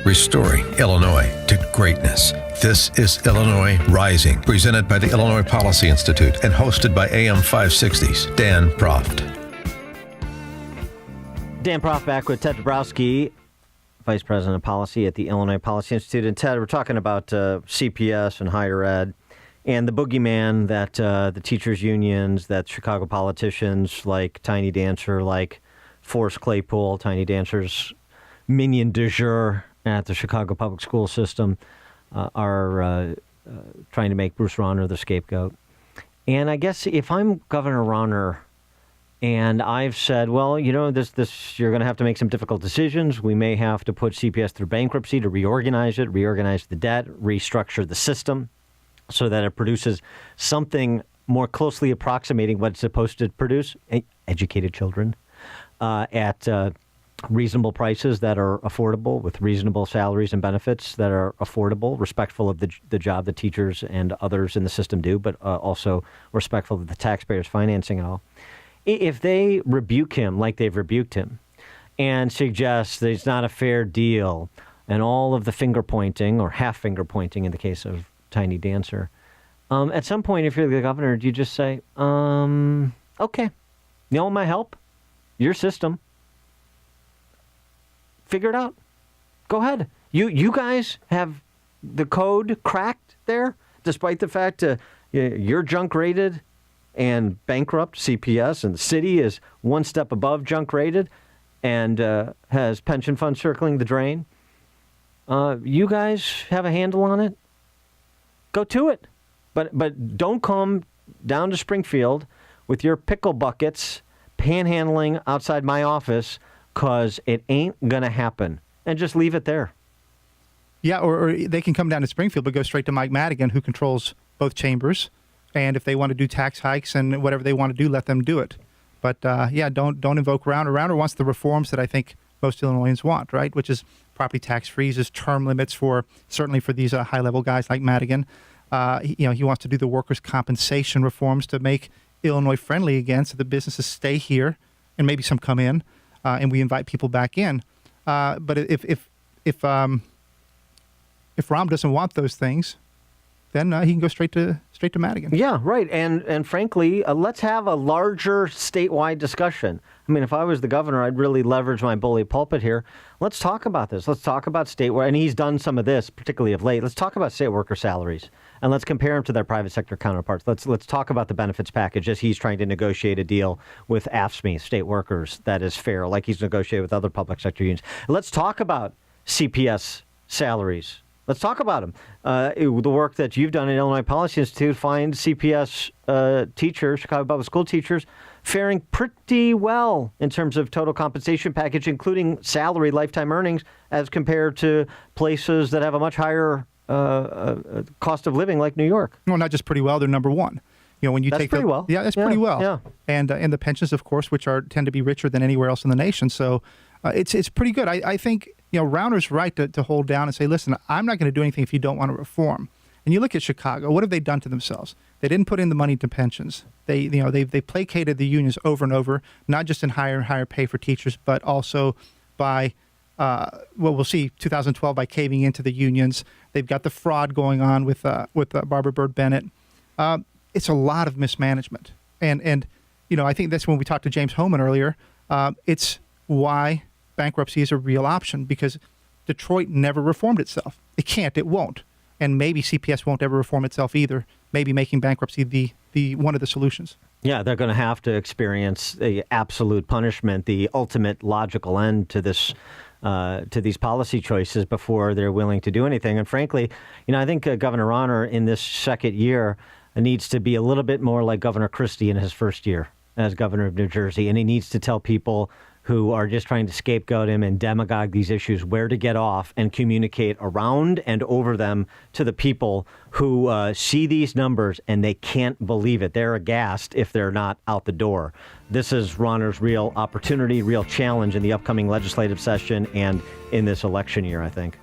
restoring Illinois to greatness. This is Illinois Rising, presented by the Illinois Policy Institute and hosted by AM 560's Dan Proft. Dan Proft back with Ted Dabrowski, Vice President of Policy at the Illinois Policy Institute. And Ted, we're talking about CPS and higher ed and the boogeyman that the teachers' unions, that Chicago politicians like Tiny Dancer, like Forrest Claypool, Tiny Dancer's minion du jour at the Chicago public school system, are trying to make Bruce Rauner the scapegoat. And I guess if I'm Governor Rauner and I've said, well, you know, this you're going to have to make some difficult decisions. We may have to put CPS through bankruptcy to reorganize it, reorganize the debt, restructure the system so that it produces something more closely approximating what it's supposed to produce, educated children, at reasonable prices that are affordable, with reasonable salaries and benefits that are affordable, respectful of the job that teachers and others in the system do, but also respectful of the taxpayers financing it all. If they rebuke him like they've rebuked him and suggest that it's not a fair deal and all of the finger pointing, or half finger pointing in the case of Tiny Dancer, at some point, if you're the governor, do you just say, okay, you want my help? Your system. Figure it out. Go ahead. You guys have the code cracked there, despite the fact you're junk rated and bankrupt CPS, and the city is one step above junk rated and has pension funds circling the drain. You guys have a handle on it. Go to it. But don't come down to Springfield with your pickle buckets panhandling outside my office, because it ain't going to happen. And just leave it there. Yeah, or they can come down to Springfield but go straight to Mike Madigan, who controls both chambers. And if they want to do tax hikes and whatever they want to do, let them do it. But, yeah, don't invoke Rauner. Rauner wants the reforms that I think most Illinoisans want, right, which is property tax freezes, term limits certainly for these high-level guys like Madigan. He wants to do the workers' compensation reforms to make Illinois friendly again so the businesses stay here and maybe some come in. And we invite people back in. But if Rahm doesn't want those things, then he can go straight to Madigan. Yeah, right. And frankly, let's have a larger statewide discussion. I mean, if I was the governor, I'd really leverage my bully pulpit here. Let's talk about this. Let's talk about statewide. And he's done some of this, particularly of late. Let's talk about state worker salaries. And let's compare them to their private sector counterparts. Let's talk about the benefits package as he's trying to negotiate a deal with AFSCME, state workers, that is fair, like he's negotiated with other public sector unions. Let's talk about CPS salaries. Let's talk about them. The work that you've done at Illinois Policy Institute, find CPS teachers, Chicago Public School teachers, faring pretty well in terms of total compensation package, including salary lifetime earnings, as compared to places that have a much higher cost of living, like New York. Well, not just pretty well; they're number one. You know, when you that's take pretty well. Yeah, that's pretty well. Yeah. And the pensions, of course, which tend to be richer than anywhere else in the nation. So it's pretty good. I think Rauner's right to hold down and say, listen, I'm not going to do anything if you don't want to reform. And you look at Chicago. What have they done to themselves? They didn't put in the money to pensions. They placated the unions over and over, not just in higher and higher pay for teachers, but also by we'll see 2012 by caving into the unions. They've got the fraud going on with Barbara Byrd Bennett. It's a lot of mismanagement, and I think that's when we talked to James Hohman earlier. It's why bankruptcy is a real option, because Detroit never reformed itself. It can't. It won't. And maybe CPS won't ever reform itself either. Maybe making bankruptcy the one of the solutions. Yeah, they're going to have to experience the absolute punishment, the ultimate logical end to this. To these policy choices before they're willing to do anything. And frankly, I think Governor Rauner in this second year needs to be a little bit more like Governor Christie in his first year as governor of New Jersey. And he needs to tell people who are just trying to scapegoat him and demagogue these issues where to get off, and communicate around and over them to the people who see these numbers and they can't believe it. They're aghast if they're not out the door. This is Rauner's real opportunity, real challenge in the upcoming legislative session and in this election year, I think.